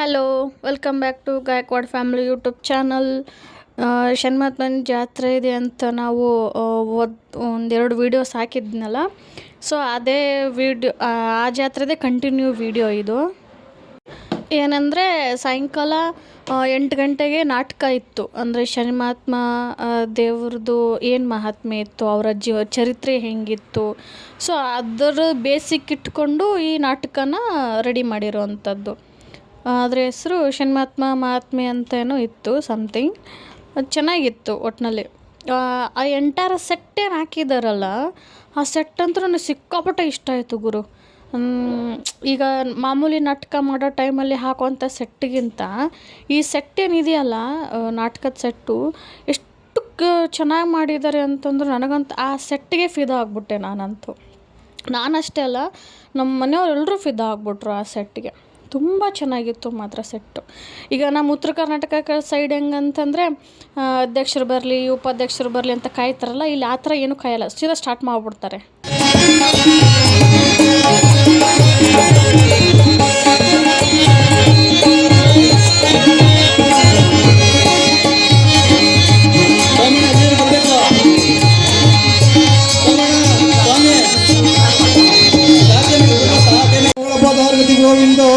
Hello, welcome back to Gaikwad family YouTube channel. ಶನಿಮಹಾತ್ಮನ ಜಾತ್ರೆ ಇದೆ ಅಂತ ನಾವು ಒಂದೆರಡು ವೀಡಿಯೋಸ್ ಹಾಕಿದ್ನಲ್ಲ. ಸೊ ಅದೇ ವೀಡಿಯೋ, ಆ ಜಾತ್ರೆದೇ ಕಂಟಿನ್ಯೂ ವೀಡಿಯೋ ಇದು. ಏನಂದರೆ ಸಾಯಂಕಾಲ 8 ಗಂಟೆಗೆ ನಾಟಕ ಇತ್ತು. ಅಂದರೆ ಶನಿಮಹಾತ್ಮ ದೇವ್ರದ್ದು ಏನು ಮಹಾತ್ಮೆ ಇತ್ತು, ಅವರ ಚರಿತ್ರೆ ಹೆಂಗಿತ್ತು, ಸೊ ಅದರ ಬೇಸಿಕ್ ಇಟ್ಕೊಂಡು ಈ ನಾಟಕನ ರೆಡಿ ಮಾಡಿರೋವಂಥದ್ದು. ಅದರ ಹೆಸರು ಶನಿಮಹಾತ್ಮ ಮಹಾತ್ಮೆ ಅಂತೇನೋ ಇತ್ತು, ಸಮಥಿಂಗ್. ಅದು ಚೆನ್ನಾಗಿತ್ತು ಒಟ್ಟಿನಲ್ಲಿ. ಆ ಎಂಟೈರ್ ಸೆಟ್ ಏನು ಹಾಕಿದಾರಲ್ಲ, ಆ ಸೆಟ್ ಅಂತೂ ನನಗೆ ಸಿಕ್ಕಾಪಟ್ಟೆ ಇಷ್ಟ ಆಯಿತು ಗುರು. ಈಗ ಮಾಮೂಲಿ ನಾಟಕ ಮಾಡೋ ಟೈಮಲ್ಲಿ ಹಾಕುವಂಥ ಸೆಟ್ಟಿಗಿಂತ ಈ ಸೆಟ್ ಏನಿದೆಯಲ್ಲ, ನಾಟಕದ ಸೆಟ್ಟು ಎಷ್ಟು ಚೆನ್ನಾಗಿ ಮಾಡಿದ್ದಾರೆ ಅಂತಂದ್ರೆ ನನಗಂತೂ ಆ ಸೆಟ್ಟಿಗೆ ಫಿದಾ ಆಗಿಬಿಟ್ಟೆ ನಾನಂತೂ. ನಾನಷ್ಟೇ ಅಲ್ಲ, ನಮ್ಮ ಮನೆಯವರೆಲ್ಲರೂ ಫಿದಾ ಆಗಿಬಿಟ್ರು ಆ ಸೆಟ್ಟಿಗೆ. ತುಂಬ ಚೆನ್ನಾಗಿತ್ತು ಮಾತ್ರ ಸೆಟ್ಟು. ಈಗ ನಮ್ಮ ಉತ್ತರ ಕರ್ನಾಟಕ ಸೈಡ್ ಹೆಂಗಂತಂದರೆ ಅಧ್ಯಕ್ಷರು ಬರಲಿ, ಉಪಾಧ್ಯಕ್ಷರು ಬರಲಿ ಅಂತ ಕಾಯ್ತಾರಲ್ಲ, ಇಲ್ಲಿ ಆ ಥರ ಏನೂ ಕಾಯಲ್ಲ, ಸೀದಾ ಸ್ಟಾರ್ಟ್ ಮಾಡಿಬಿಡ್ತಾರೆ. ಗೋವಿಂದೋ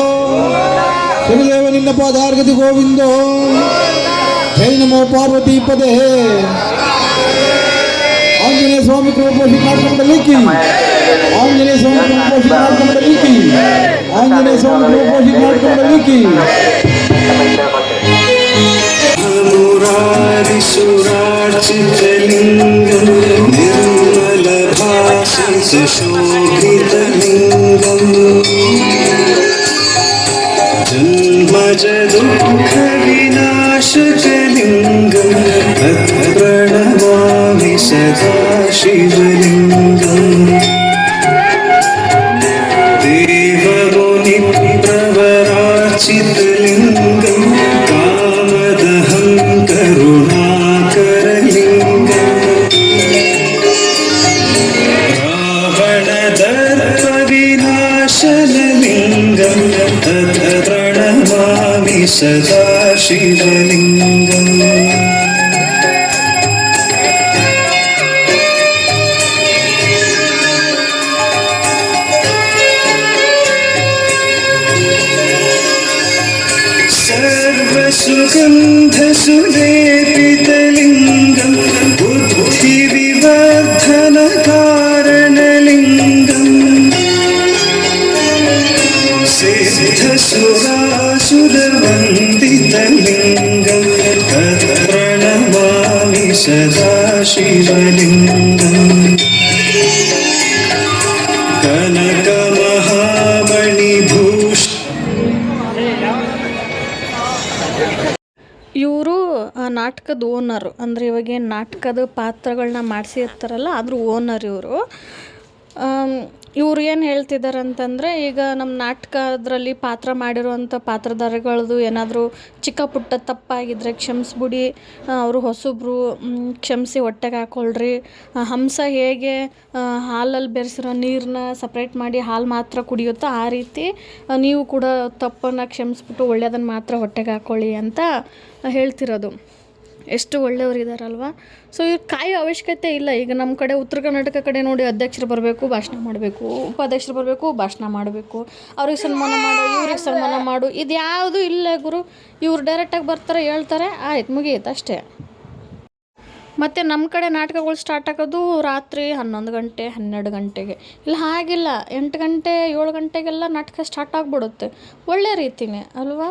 ಶನಿದೇವ ನಿನ್ನ ಪಾದಾರ್ಗತಿ ಗೋವಿಂದೋ. ಜೈ ನಮೋ ಪಾರ್ವತಿ ಪದೇ. ಆಂಜನೇಯ ಸ್ವಾಮಿ ಕೃಪೋಷಿ ಮಾಡ್ಕೊಂಡಲಿಕ್ಕಿ, ಆಂಜನೇಯ ಸ್ವಾಮಿ ಕೃಪೋಷಿ ಮಾಡ್ಕೊಂಡಲಿಕ್ಕಿ, ಆಂಜನೇಯ ಸ್ವಾಮಿ ಕೃಪೋಷಿ ಮಾಡ್ಕೊಂಡಲಿಕ್ಕಿ. ಮುರಾರಿಸುರಾರ್ಚಿತಲಿಂಗಂ ನಿರ್ಮಲ ಭಾಷಿತ ಶೋಭಿತಲಿಂಗಂ ಜನ್ಮಜ ದುಃಖ ವಿನಾಶಕಲಿಂಗಂ ಪ್ರಣಮಾಮಿ ಸದಾ ಶಿವಲಿಂಗಂ. ದೇವಮುನಿ ಪ್ರವರಾರ್ಚಿತಲಿಂಗಂ ಕಾಮದಹಂ ಕರುಣಾಕರಲಿಂಗಂ ರಾವಣದರ್ಪ ವಿನಾಶನಲಿಂಗಂ ತತ್ ಪ್ರಣಮಾಮಿ ಸದಾ ಶಿವಲಿಂಗಂ. सर्वसुगन्धसुलेपितलिङ्गं बुद्धिविवर्धनकारणलिङ्गं सिद्धसुरासुरवन्दितलिङ्गं तत् प्रणमामि सदा शिवलिङ्गं. कनकमहामणिभूष ಇವರು ನಾಟಕದ ಓನರು. ಅಂದರೆ ಇವಾಗೇನು ನಾಟಕದ ಪಾತ್ರಗಳನ್ನ ಮಾಡಿಸಿರ್ತಾರಲ್ಲ, ಅದ್ರ ಓನರ್ ಇವರು. ಇವ್ರು ಏನು ಹೇಳ್ತಿದ್ದಾರೆ ಅಂತಂದರೆ, ಈಗ ನಮ್ಮ ನಾಟಕದ್ರಲ್ಲಿ ಪಾತ್ರ ಮಾಡಿರುವಂಥ ಪಾತ್ರಧಾರಿಗಳದ್ದು ಏನಾದರೂ ಚಿಕ್ಕ ಪುಟ್ಟ ತಪ್ಪಾಗಿದ್ದರೆ ಕ್ಷಮಿಸ್ಬಿಡಿ, ಅವರು ಹೊಸಬ್ರು, ಕ್ಷಮಿಸಿ ಹೊಟ್ಟೆಗೆ ಹಾಕ್ಕೊಳ್ರಿ. ಹಂಸ ಹೇಗೆ ಹಾಲಲ್ಲಿ ಬೆರೆಸಿರೋ ನೀರನ್ನ ಸಪ್ರೇಟ್ ಮಾಡಿ ಹಾಲು ಮಾತ್ರ ಕುಡಿಯುತ್ತೋ, ಆ ರೀತಿ ನೀವು ಕೂಡ ತಪ್ಪನ್ನು ಕ್ಷಮಿಸ್ಬಿಟ್ಟು ಒಳ್ಳೆಯದನ್ನು ಮಾತ್ರ ಹೊಟ್ಟೆಗೆ ಹಾಕ್ಕೊಳ್ಳಿ ಅಂತ ಹೇಳ್ತಿರೋದು. ಎಷ್ಟು ಒಳ್ಳೆಯವರಿದ್ದಾರಲ್ವ. ಸೊ ಇವ್ರು ಕಾಯೋ ಅವಶ್ಯಕತೆ ಇಲ್ಲ. ಈಗ ನಮ್ಮ ಕಡೆ ಉತ್ತರ ಕರ್ನಾಟಕ ಕಡೆ ನೋಡಿ, ಅಧ್ಯಕ್ಷರು ಬರಬೇಕು, ಭಾಷಣ ಮಾಡಬೇಕು, ಉಪಾಧ್ಯಕ್ಷರು ಬರಬೇಕು, ಭಾಷಣ ಮಾಡಬೇಕು, ಅವ್ರಿಗೆ ಸನ್ಮಾನ ಮಾಡು, ಇವ್ರಿಗೆ ಸನ್ಮಾನ ಮಾಡು, ಇದು ಯಾವುದೂ ಇಲ್ಲ ಗುರು. ಇವ್ರು ಡೈರೆಕ್ಟಾಗಿ ಬರ್ತಾರೆ, ಹೇಳ್ತಾರೆ, ಆಯ್ತು, ಮುಗಿಯುತ್ತೆ ಅಷ್ಟೇ. ಮತ್ತು ನಮ್ಮ ಕಡೆ ನಾಟಕಗಳು ಸ್ಟಾರ್ಟ್ ಆಗೋದು ರಾತ್ರಿ 11 ಗಂಟೆ 12 ಗಂಟೆಗೆ. ಇಲ್ಲ ಹಾಗಿಲ್ಲ, 8 ಗಂಟೆ 7 ಗಂಟೆಗೆಲ್ಲ ನಾಟಕ ಸ್ಟಾರ್ಟ್ ಆಗಿಬಿಡುತ್ತೆ. ಒಳ್ಳೆ ರೀತಿಯೇ ಅಲ್ವಾ.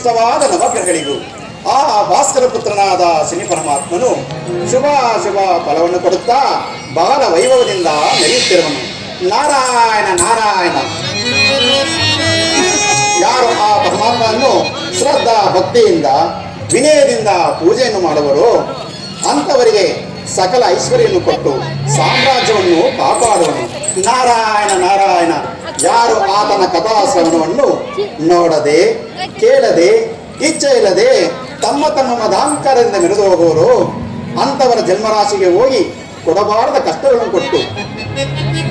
ಇಷ್ಟವಾದ ನವಗ್ರಹಗಳಿಗೂ ಆ ಭಾಸ್ಕರ ಪುತ್ರನಾದ ಶನಿ ಪರಮಾತ್ಮನು ಶುಭ ಫಲವನ್ನು ಕೊಡುತ್ತಾ ಬಹಳ ವೈಭವದಿಂದ ನಡೆಯುತ್ತಿರುವನು. ನಾರಾಯಣ ನಾರಾಯಣ. ಯಾರು ಆ ಪರಮಾತ್ಮನನ್ನು ಶ್ರದ್ಧಾ ಭಕ್ತಿಯಿಂದ ವಿನಯದಿಂದ ಪೂಜೆಯನ್ನು ಮಾಡುವರು ಅಂಥವರಿಗೆ ಸಕಲ ಐಶ್ವರ್ಯವನ್ನು ಕೊಟ್ಟು ಸಾಮ್ರಾಜ್ಯವನ್ನು ಕಾಪಾಡುವನು. ನಾರಾಯಣ ನಾರಾಯಣ. ಯಾರು ಆತನ ಕಥಾಶ್ರವಣವನ್ನು ನೋಡದೆ ಕೇಳದೆ ಇಚ್ಛೆ ಇಲ್ಲದೆ ತಮ್ಮ ಮದಾಂಕಾರದಿಂದ ಮೆರೆದು ಹೋಗುವವರು ಅಂಥವರ ಜನ್ಮರಾಶಿಗೆ ಹೋಗಿ ಕೊಡಬಾರದ ಕಷ್ಟಗಳನ್ನು ಕೊಟ್ಟು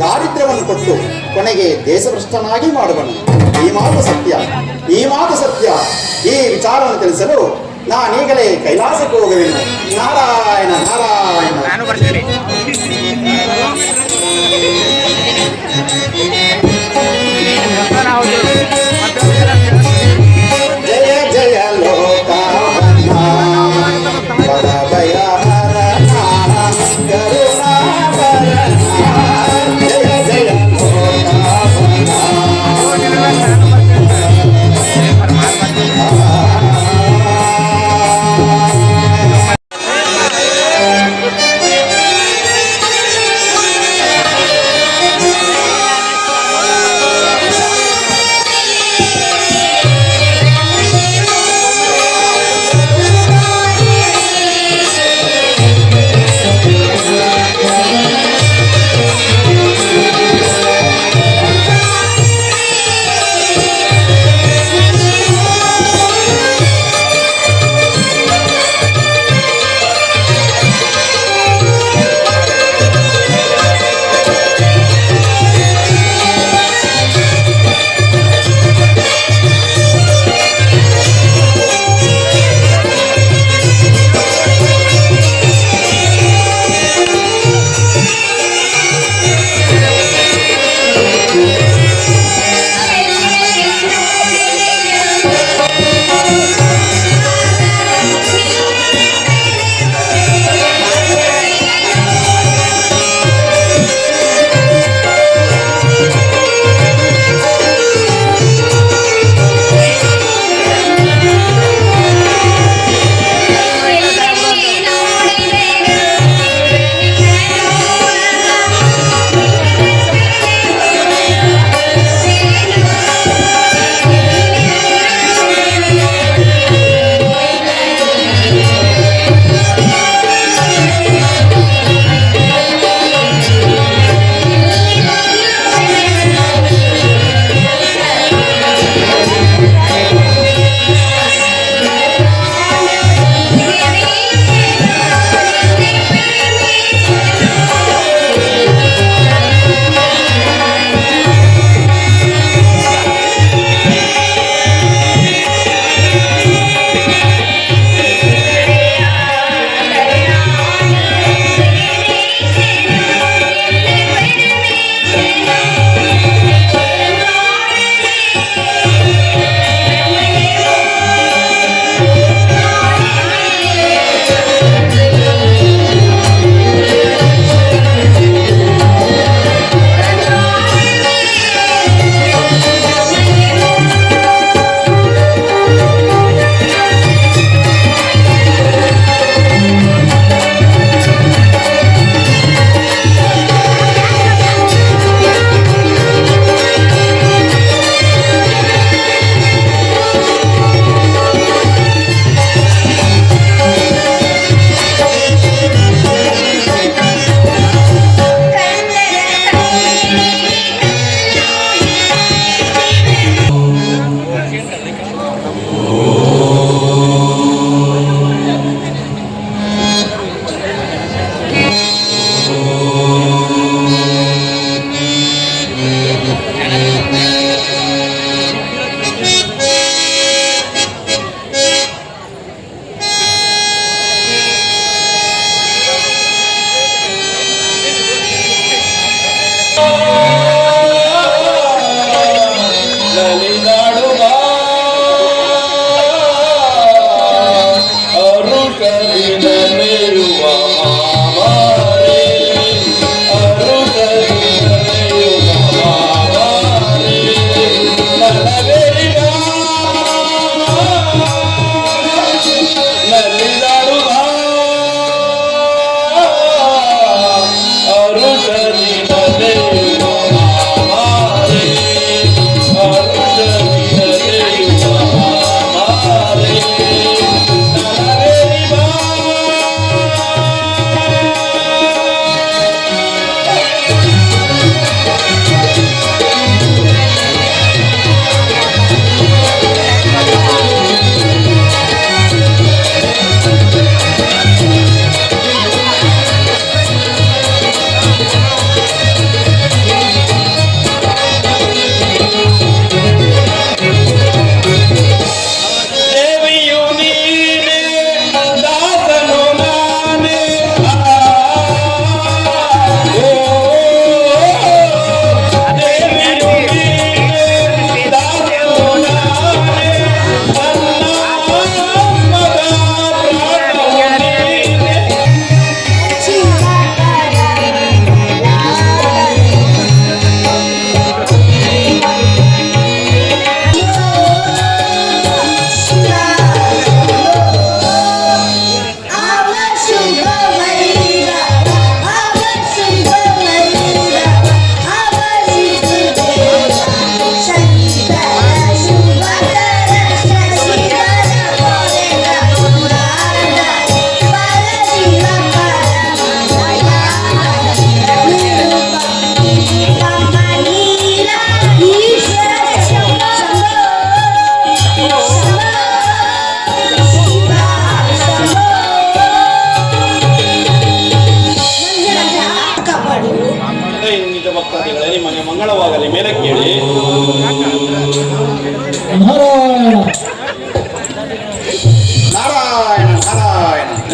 ದಾರಿದ್ರ್ಯವನ್ನು ಕೊಟ್ಟು ಕೊನೆಗೆ ದೇಶಭ್ರಷ್ಟನಾಗಿ ಮಾಡುವನು. ಈ ಮಾತು ಸತ್ಯ, ಈ ಮಾತು ಸತ್ಯ. ಈ ವಿಚಾರವನ್ನು ತಿಳಿಸಲು ನಾನೀಗಲೇ ಕೈಲಾಸಕ್ಕೆ ಹೋಗುವೆನು. ನಾರಾಯಣ ನಾರಾಯಣ. ಜಯ ಜಯ ಲೋಕವನ್ನ ಭಯ ಹರಣ ಕರುಣಾಭರಣ. ಜಯ ಜಯ ಲೋಕವನ್ನ.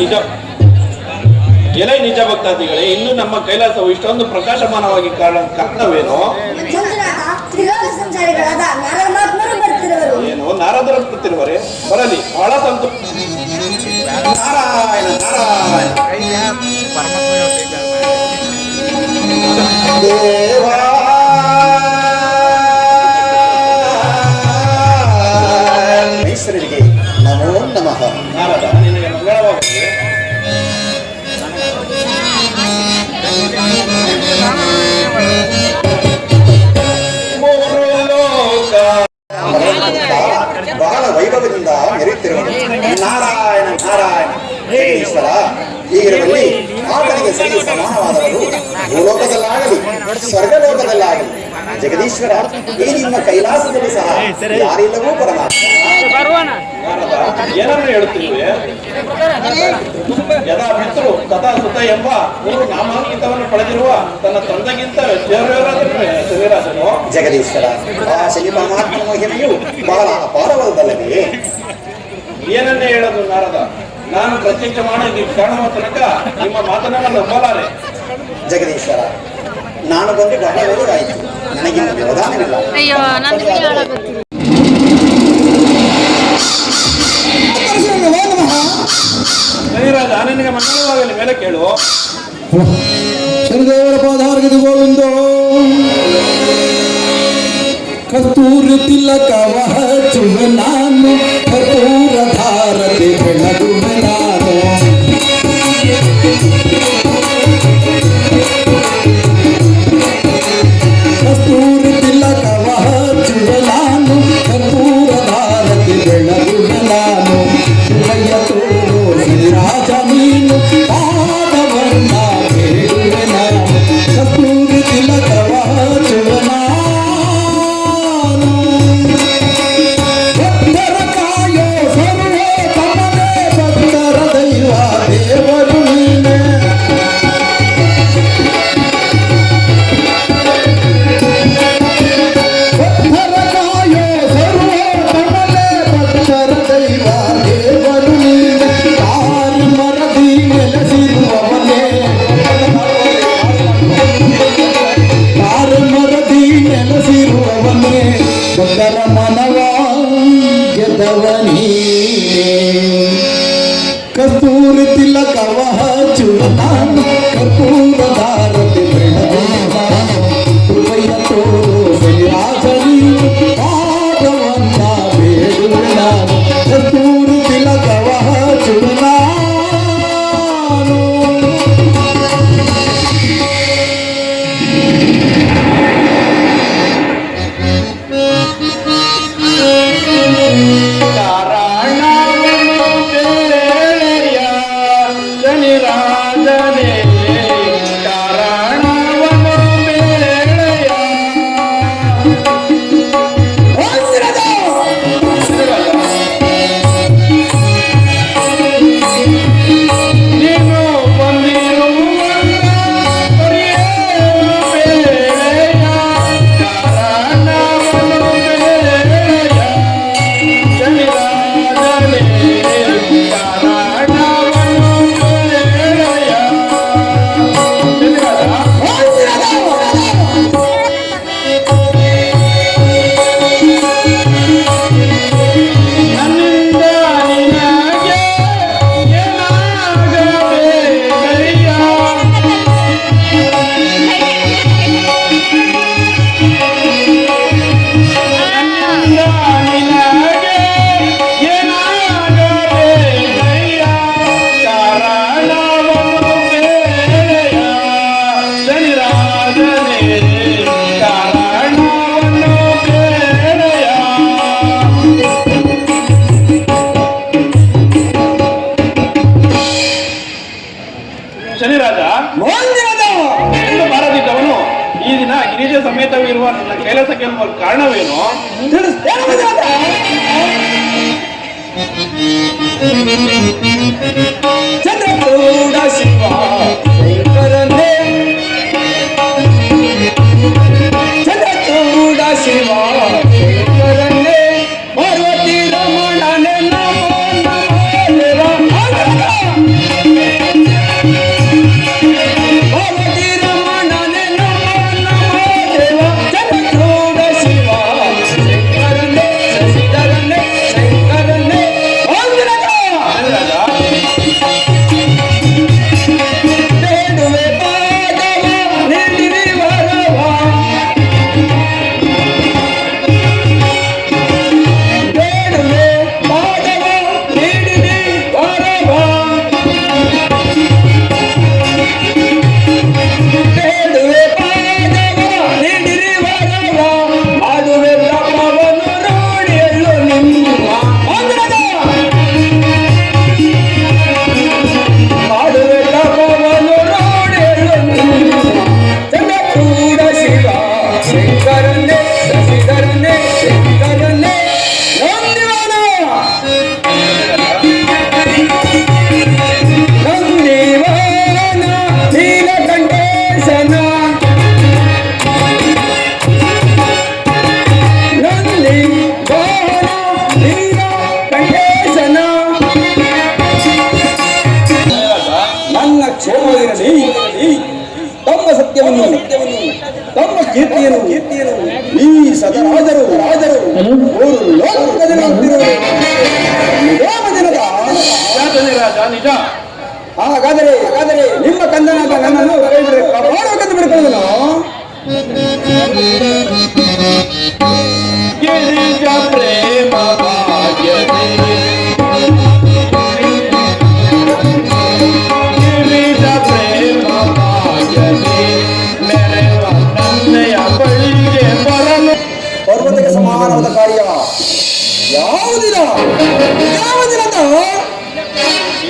ನಿಜ ಎಲೆ ನಿಜ ಭಕ್ತಾದಿಗಳೇ, ಇನ್ನು ನಮ್ಮ ಕೈಲಾಸವು ಇಷ್ಟೊಂದು ಪ್ರಕಾಶಮಾನವಾಗಿ ಕಾರಣವೇನೋ? ಸಂಚಾರಿಗಳಾದ ನಾರದಾತ್ಮರು ಬರ್ತಿರುವರು. ಏನು ನಾರದರು ಬರ್ತಿರುವರೆ? ಬರಲಿ, ಬಹಳ ಸಂತೋಷ. ನಾರಾಯಣ ನಾರಾಯಣ. ದೇವಾ ಈಶ್ವರನಿಗೆ ನಮೋ ನಮಃ. ನಾರದ, ನಿನಗೆ ಮಂಗಳವಾಗಲಿ. ಬಹಳ ವೈಭವದಿಂದ ಮೆರೆಯುತ್ತಿರುವುದು ನಾರಾಯಣ ನಾರಾಯಣ. ಈಶ್ವರ, ಈಗಿರುವಲ್ಲಿ ಆತನಿಗೆ ಸರಿ ಸಮಾನವಾದವರು ಭೂಲೋಕದಲ್ಲಾಗಲಿ ಸ್ವರ್ಗಲೋಕದಲ್ಲಾಗಲಿ ಜಗದೀಶ್ವರ, ಈ ನಿಮ್ಮ ಕೈಲಾಸದಲ್ಲಿ ಸಹ ಯಾರಿಲ್ಲವೂ ಪರಮಾತ್ಮ. ಏನನ್ನು ಹೇಳುತ್ತಿರುವೆ? ಯದಾ ಪಿತೃ ತಥಾ ಸುತ ಎಂಬ ಮೂರು ನಾಮಾಂಕಿತವನ್ನು ಪಡೆದಿರುವ ತನ್ನ ತಂದೆಗಿಂತ ಶರೀರಾಜನು ಜಗದೀಶ್ವರ, ಆ ಶನಿ ಪರಮಾತ್ಮನ ಮಹಿಮೆಯು ಬಹಳ ಅಪಾರವಾದಲ್ಲವೇ? ಏನನ್ನೇ ಹೇಳೋದು ನಾರದ? ನಾನು ಪ್ರತ್ಯಕ್ಷ ಮಾಡಿ ಕಾಣುವ ತನಕ ನಿಮ್ಮ ಮಾತನ್ನ ನಂಬಲಾರೆ. ಜಗದೀಶ್ವರ, ನಾನು ಬಂದು ಬಹಳ ಒಳ್ಳೆಯದಾಯಿತು, ನನಗಿನ್ನು ವ್ಯವಧಾನವಿಲ್ಲ. ಶರೀರಾಜ, ನಿನಗೆ ಮಂಗಳವಾಗಲಿ. ಮೇಲೆ ಕೇಳು. ಶನಿದೇವರ ಪಾದಾರ್ಗತಿ ಗೋವಿಂದ. ಕಸ್ತೂರಿ ತಿಲಕವ ಹಚ್ಚುವೆ ನಾನು, ಕರ್ಪೂರ ಧಾರತೆ ಬೆಳಗುವೆ ನಾನು. ಕಸ್ತೂರಿ ತಿಲಕವ ಹಚ್ಚುವೆ ನಾನು, ಕರ್ಪೂರ ಧಾರತೆ ಬೆಳಗುವೆ ನಾನು. ಹೃದಯ ತೋರೋ ಶ್ರೀರಾಜ ನೀನು, ಪಾದವನ್ನ ಬೇಡುವೆ ನಾನು. ಕಸ್ತೂರಿ ತಿಲಕವ ಹಚ್ಚುವೆ ನಾನು. ಭಕ್ತರ ಕಾಯೋ ಸರ್ವೇ ಕಮಲೇ, ಭಕ್ತರ ದೈವ ದೇವರು ನೀನೆ. ಭಕ್ತರ ಕಾಯೋ ಸರ್ವೇ ಕಮಲೇ, ಭಕ್ತರ ದೈವ ದೇವರು ನೀನೆ. ತಾರಿ ಮರದಿ ನೆಲೆಸಿರುವವನೇ, ತಾರಿ ಮರದಿ ನೆಲೆಸಿರುವವನೇ, ಭಕ್ತರ ಮನವ ಗೆದ್ದವನೇ. ಕಸ್ತೂರಿ ತಿಲಕವ ಹಚ್ಚುವ ನಾನು, ಕರ್ಪೂರ ಧಾರತೆ ಬೆಳಗುವೆ ನಾನು. ಹೃದಯ ತೋರೋ ಶ್ರೀರಾಜ ನೀನು, ಪಾದವನ್ನ ಬೇಡುವೆ ನಾನು. ಕಸ್ತೂರಿ ತಿಲಕವ ಹಚ್ಚುವ ನಾನು. ಕಾರಣವನ್ನು ಬೇಳೆಯ ಶನಿರಾಜನೇ, ಕಾರಣವನ್ನು ಬೇಳೆಯ. ನೀನು ಬಂದಿರುವಂತ ಬೇಳೆಯ, ಕಾರಣವನ್ನು ಬೇಳೆಯ ಶನಿರಾಜನೇ, ಕಾರಣವನ್ನು ಬೇಳೆಯ. ನನ್ನಿಂದ ನಿನಗೆ ಏನಾಗಬೇಕಯ್ಯ? ನನ್ನಿಂದ ನಿನಗೆ ಏನಾಗಬೇಕಯ್ಯ? ಕಾರಣವನ್ನು ಬೇಳೆಯ ಶನಿರಾಜನೇ, ಕಾರಣವನ್ನು ಬೇಳೆಯ. ಶನಿರಾಜ ಎಂದು ಬಾರದಿದ್ದವನು ಈ ದಿನ ಗಿರಿಜ ಸಮೇತವಿರುವ ನನ್ನ ಕೈಲಾಸಕ್ಕೆ ಎನ್ನುವ ಕಾರಣವೇನು? ಚಂದ್ರಚೂಡ ಶಿವ ಶಂಕರನೇ, ಚಂದ್ರಚೂಡ ಶಿವ ಶಂಕರನೇ, ಪಾರ್ವತಿ ರಮಣನೇ ನಮೋ ನಮೋ. ಸತ್ಯವನ್ನು ತಮ್ಮ ಕೀರ್ತಿಯನ್ನು ಈ ಸದರಾಜರು ಮೂರು ಲೋಕದಲ್ಲಿ ನೋಡುತ್ತಿರುವರು. ನಿಜಾಮ ದಿನದ ರಾಜ ನಿಜ. ಹಾಗಾದರೆ ನಿಮ್ಮ ಕಂದನಾದ ನನ್ನನ್ನು ಕಾಪಾಡಬೇಕಂತ ಬಿಡ್ಕೊಳ್ಳೋದನು. ಗಿರಿಜ ಪ್ರೇಮ ಭಾಗ್ಯತೆ ಗಿರಿಜ ಪ್ರೇಮ ಭಾಗ್ಯತೆ ಮೆರೆವ ನನ್ನೆಯ ಬಳಿಗೆ ಬರಲು ಪರ್ವತಕ್ಕೆ ಸಮಾನವಾದ ಕಾರ್ಯ ಯಾವುದಿನ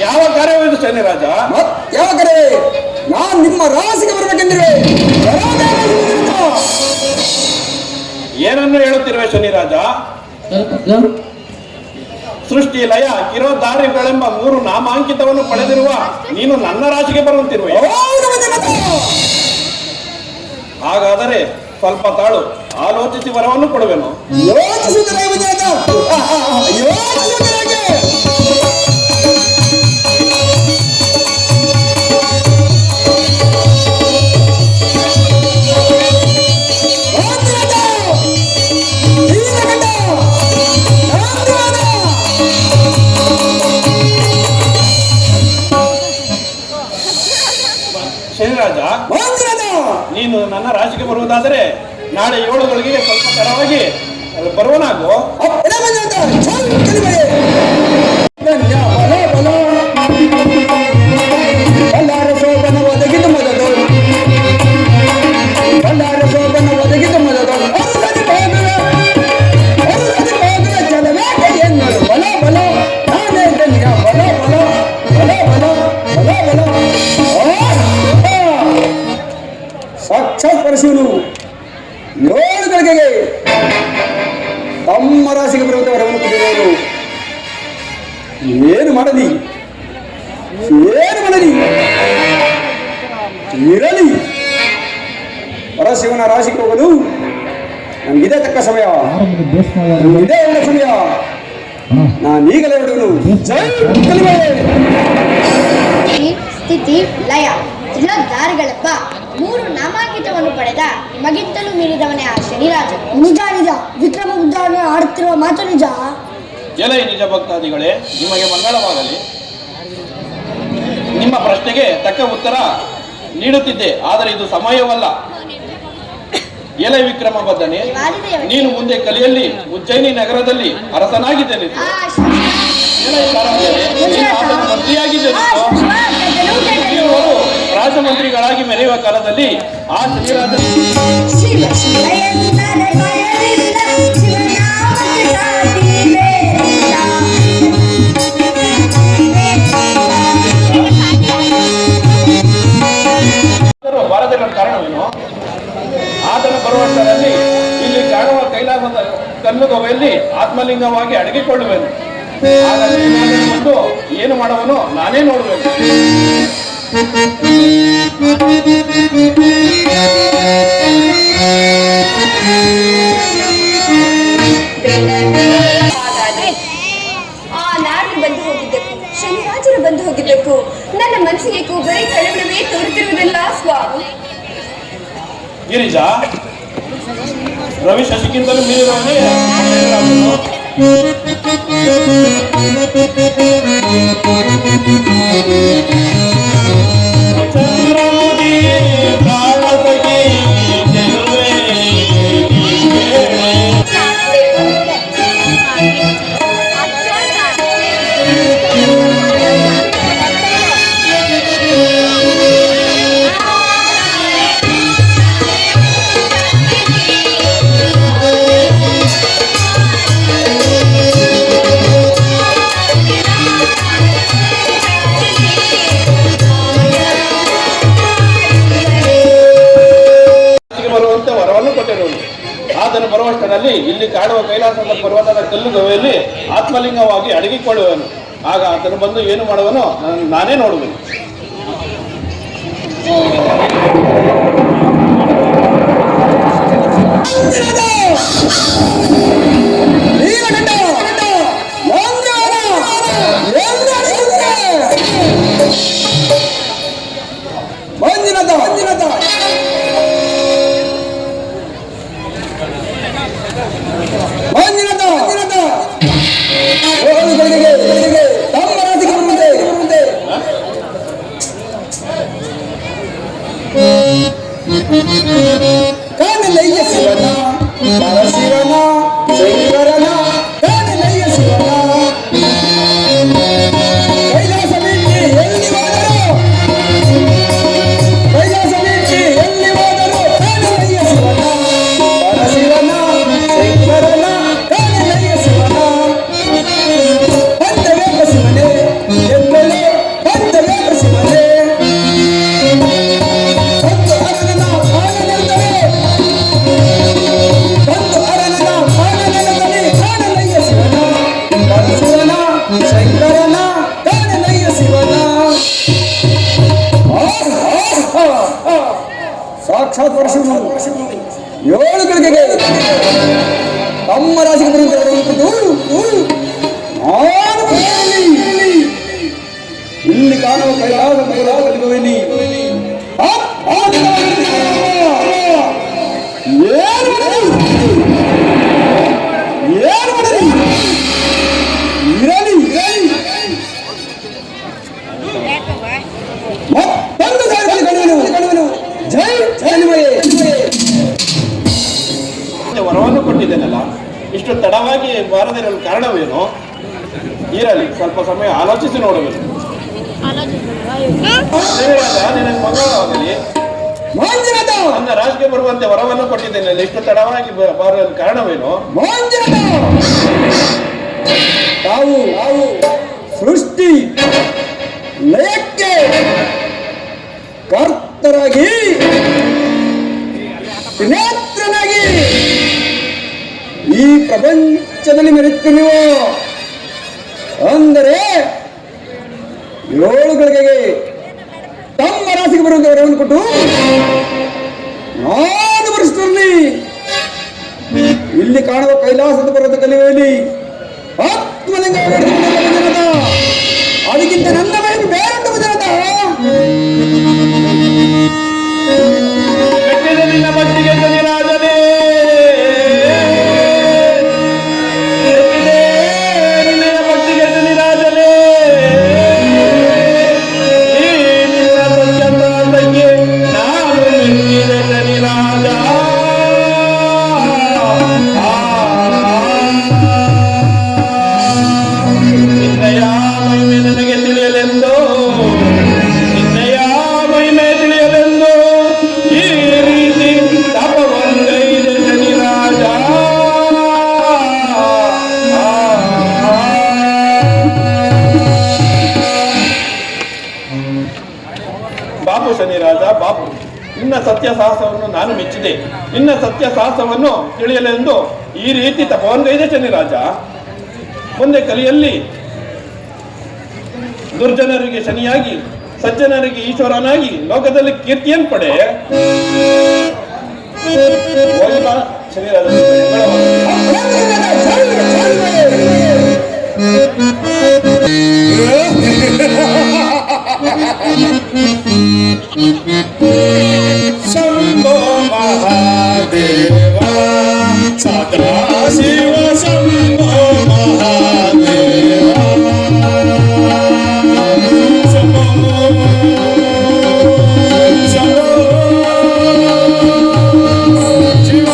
ಯಾವ ಕಾರ್ಯವಿದು ಶನಿರಾಜ? ಯಾವ ಕರೆ ನಾನ್ ನಿಮ್ಮ ರಾಸಿಗೆ ಬರಬೇಕೆಂದಿರುವೆ. ಏನನ್ನು ಹೇಳುತ್ತಿರುವೆ ಶನಿರಾಜ? ಸೃಷ್ಟಿ ಲಯ ಕಿರೋಧಾರಿಗಳೆಂಬ 3 ನಾಮಾಂಕಿತವನ್ನು ಪಡೆದಿರುವ ನೀನು ನನ್ನ ರಾಶಿಗೆ ಬರುವಂತಿರುವೆ. ಹಾಗಾದರೆ ಸ್ವಲ್ಪ ತಾಳು, ಆಲೋಚಿಸಿ ವರವನ್ನು ಕೊಡುವೆನು. ಶನಿರಾಜ, ನೀನು ನನ್ನ ರಾಶಿಗೆ ಬರುವುದಾದರೆ ನಾಳೆ 7 ಗಳಿಗೆ ಸ್ವಲ್ಪ ತಡವಾಗಿ ಬರುವನಾಗು. ಬಲ್ಲಾರ ಸೋಬನ ಒದಗಿದು ಮೊದಲು ಎನ್ನಳು ಬಲ ನಾನೇ ನಿಜ ಬಲ ಸಾಕ್ಷಾತ್ ಪರಶಿವನು 7 ಗಳಿಗೆ ತಮ್ಮ ರಾಶಿಗೆ ಬರುವಂತ ವರವನ್ನು ಕೊಟ್ಟಿರುವರು. ಏನು ಮಾಡಲಿ ಇರಲಿ. ಪರಶಿವನ ರಾಶಿಗೆ ಹೋಗಲು ನಮಗಿದೇ ತಕ್ಕ ಸಮಯ, ಇದೇ ಒಳ್ಳೆ ಸಮಯ. ನಾನೀಗಲೇ ಹೊರಡುವನು. ಜೈ ಕಲಿಮಲೆ. ಸ್ಥಿತಿ ಲಯ ದಾರಿಗಳಪ್ಪ 3 ನಾಮಾಂಕಿತವನ್ನು ಪಡೆದ ನಿಮಗಿಂತಲೂ ಮೀರಿದವನೇ ಆ ಶನಿರಾಜ. ನಿಜ ವಿಕ್ರಮ ಬುದ್ಧವನ್ನು ಆಡುತ್ತಿರುವ ಮಾತು ನಿಜ. ಎಲೈ ನಿಜ ಭಕ್ತಾದಿಗಳೇ, ನಿಮಗೆ ಮಂಗಳವಾಗಲಿ. ನಿಮ್ಮ ಪ್ರಶ್ನೆಗೆ ತಕ್ಕ ಉತ್ತರ ನೀಡುತ್ತಿದ್ದೆ, ಆದರೆ ಇದು ಸಮಯವಲ್ಲ. ಎಲೈ ವಿಕ್ರಮ ಬದ್ಧನೆ, ನೀನು ಮುಂದೆ ಕಲಿಯಲ್ಲಿ ಉಜ್ಜಯಿನಿ ನಗರದಲ್ಲಿ ಅರಸನಾಗಿದ್ದೇನೆ. ಮಂತ್ರಿಯಾಗಿದ್ದೇನೆ. ರಾಜಮಂತ್ರಿಗಳಾಗಿ ಮೆರೆಯುವ ಕಾಲದಲ್ಲಿ ಆ ಶನಿರಾಜ ಬಾರದಿರುವ ಕಾರಣವೇನು? ಆತನ ಬರುವಷ್ಟರಲ್ಲಿ ಇಲ್ಲಿ ಕಾಣುವ ಕೈಲಾಸದ ಕಲ್ಲುಗೊವೆಯಲ್ಲಿ ಆತ್ಮಲಿಂಗವಾಗಿ ಅಡಗಿಕೊಳ್ಳುವೆನು. ಆಗ ಬಂದು ಏನು ಮಾಡುವನು ನಾನೇ ನೋಡುವೆನು. ಹಾಗಾದ್ರೆ ಆ ನಾಡಿಗೆ ಬಂದು ಹೋಗಿದ್ದಕ್ಕೂ ಶನಿರಾಜರು ಬಂದು ಹೋಗಿದ್ದಕ್ಕೂ ನನ್ನ ಮನಸ್ಸಿಗೆ ಬರೀ ಕಳವಳವೇ ತೋರುತ್ತಿರುವುದಲ್ಲ ಸ್ವಾಮಿ. ಗಿರಿಜಾ, ರವಿ ಶಶಿಗಿಂತಲೂ ಮೀರಿದವನೇ ಆತನು ಬರುವಷ್ಟರಲ್ಲಿ ಇಲ್ಲಿ ಕಾಣುವ ಕೈಲಾಸದ ಪರ್ವತದ ಕಲ್ಲುಗವೆಯಲ್ಲಿ ಆತ್ಮಲಿಂಗವಾಗಿ ಅಡಗಿಕೊಳ್ಳುವನು. ಆಗ ಆತನು ಬಂದು ಏನು ಮಾಡುವನೋ ನಾನೇ ನೋಡುವೆನು. ಸಾಕ್ಷಾತ್ ವರ್ಷವು 7 ಗಳಿಗೆಗೆ ತಮ್ಮ ರಾಶಿಗೆ ಬರುವಂತೆ ಇಲ್ಲಿ ಕಾಣುವ ಕೈಲಾದ ಕಲಿಯುವನಿ ಏನು ಮಾಡಲಿ ಇರಲಿ ಮತ್ತೊಂದು ಸಾರಿ ಕಳುವನು ಜೈ ಜನ್ಮಯೇ ವರವನ್ನು ಕೊಟ್ಟಿದ್ದೇನಲ್ಲ, ಇಷ್ಟು ತಡವಾಗಿ ಬಾರದಿರಲು ಕಾರಣವೇನು? ಇರಲಿ, ಸ್ವಲ್ಪ ಸಮಯ ಆಲೋಚಿಸಿ ನೋಡಬೇಕು. ನಿನಗೆ ಮಗವಾಗಲಿ ನನ್ನ ರಾಜ್ಗೆ ಬರುವಂತೆ ವರವನ್ನು ಕೊಟ್ಟಿದ್ದೇನೆ, ಇಷ್ಟು ತಡವಾಗಿ ಬಾರಲು ಕಾರಣವೇನು? ತಾವು ಸೃಷ್ಟಿ ಲಯಕ್ಕೆ ಕರ್ತರಾಗಿ ತ್ರಿನೇತ್ರನಾಗಿ ಈ ಪ್ರಪಂಚದಲ್ಲಿ ಮೆರೆಯುತ್ತಿರುವ ಅಂದರೆ 7 ಗಳಿಗೆಗೆ ತಮ್ಮ ರಾಶಿಗೆ ಬರುವಂತೆ ವರವನ್ನು ಕೊಟ್ಟು 4 ವರ್ಷದಲ್ಲಿ ಇಲ್ಲಿ ಕಾಣುವ ಕೈಲಾಸದ ಪರ್ವತ ಕಲಿಯುವಲ್ಲಿ ಆತ್ಮಲಿಂಗ ಅದಕ್ಕಿಂತ ನನ್ನ ಮೇಲೆ ಬೇರೆಂದು ಜನತಾ ನಿನ್ನ ಮಟ್ಟಿಗೆ ಶನಿರಾಜನೇ, ನಿನ್ನ ಮಟ್ಟಿಗೆ ಶನಿರಾಜನೇ, ಈ ನಿನ್ನ ಸತ್ಯತಾತಕ್ಕೆ ನಾನು ಮೆಚ್ಚಿದ ಶನಿರಾಜ. ನಿನ್ನಯ ಮಹಿಮೆ ನನಗೆ ತಿಳಿಯಲೆಂದು, ನಿನ್ನಯ ಮಹಿಮೆ ತಿಳಿಯಲೆಂದು ಈ ರೀತಿ ತಪವನ್ನೈದ ಶನಿರಾಜ. ಬಾಪು ಶನಿರಾಜ, ಬಾಪು, ನಿನ್ನ ಸತ್ಯ ಸಾಹಸವನ್ನು ನಾನು ಮೆಚ್ಚಿದೆ. ನಿನ್ನ ಸತ್ಯ ಸಾಹಸವನ್ನು ತಿಳಿಯಲೆಂದು ಈ ರೀತಿ ತಪವನ್ನೈದ ಶನಿರಾಜ. ಮುಂದೆ ಕಲಿಯಲ್ಲಿ ದುರ್ಜನರಿಗೆ ಶನಿಯಾಗಿ ಸಜ್ಜನರಿಗೆ ಈಶ್ವರನಾಗಿ ಲೋಕದಲ್ಲಿ ಕೀರ್ತಿಯನ್ನು ಪಡೆ. ಹೋಗಿಲ್ಲ ಶನಿರಾಜ, ಶಂಭೋ ಮಹಾದೇವ ಸದಾ ಶಿವ ಶಂಭೋ ಮಹಾದೇವ ಶಂಭೋ ಶಂಭೋ ಶಿವ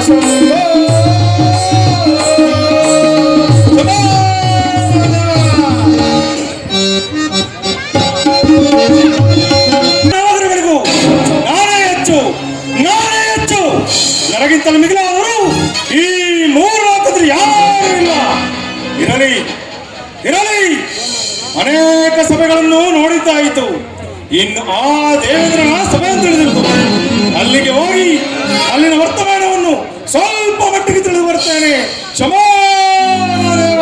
ಶಂಭೋ ನನಗಿಂತಲೂ ಮಿಗಿಲಾದವರು ಈ 3 ಲೋಕದಲ್ಲಿ ಯಾರೂ ಇಲ್ಲ. ಇರಲಿ ಇರಲಿ, ಅನೇಕ ಸಭೆಗಳನ್ನು ನೋಡಿದ್ದಾಯಿತು. ಇನ್ನು ಆ ದೇವೇಂದ್ರನ ಸಭೆ ಅಂತ ತಿಳಿದಿರುವುದು. ಅಲ್ಲಿಗೆ ಹೋಗಿ ಅಲ್ಲಿನ ವರ್ತಮಾನವನ್ನು ಸ್ವಲ್ಪ ಮಟ್ಟಿಗೆ ತಿಳಿದು ಬರ್ತೇನೆ. ಕ್ಷಮಾ ದೇವ.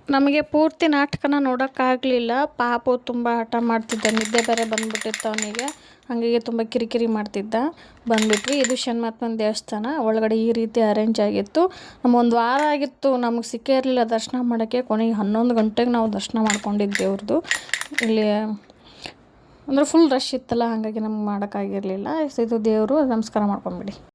ನಮಗೆ ಪೂರ್ತಿ ನಾಟಕನ ನೋಡೋಕ್ಕಾಗಲಿಲ್ಲ. ಪಾಪು ತುಂಬ ಹಠ ಮಾಡ್ತಿದ್ದ, ನಿದ್ದೆ ಬೇರೆ ಬಂದ್ಬಿಟ್ಟಿತ್ತು ಅವನಿಗೆ. ಹಾಗಾಗಿ ತುಂಬ ಕಿರಿಕಿರಿ ಮಾಡ್ತಿದ್ದ. ಬಂದುಬಿಟ್ವಿ. ಇದು ಶನಿಮಹಾತ್ಮನ ದೇವಸ್ಥಾನ. ಒಳಗಡೆ ಈ ರೀತಿ ಅರೇಂಜ್ ಆಗಿತ್ತು. ನಮಗೊಂದು ವಾರ ಆಗಿತ್ತು ನಮಗೆ ಸಿಕ್ಕೇ ಇರಲಿಲ್ಲ ದರ್ಶನ ಮಾಡೋಕ್ಕೆ. ಕೊನೆಗೆ 11 ಗಂಟೆಗೆ ನಾವು ದರ್ಶನ ಮಾಡ್ಕೊಂಡಿದ್ದು ದೇವ್ರದ್ದು. ಇಲ್ಲಿ ಅಂದರೆ ಫುಲ್ ರಶ್ ಇತ್ತಲ್ಲ, ಹಾಗಾಗಿ ನಮ್ಗೆ ಮಾಡೋಕ್ಕಾಗಿರಲಿಲ್ಲ. ಇದು ದೇವರು. ನಮಸ್ಕಾರ ಮಾಡ್ಕೊಂಬಿಡಿ.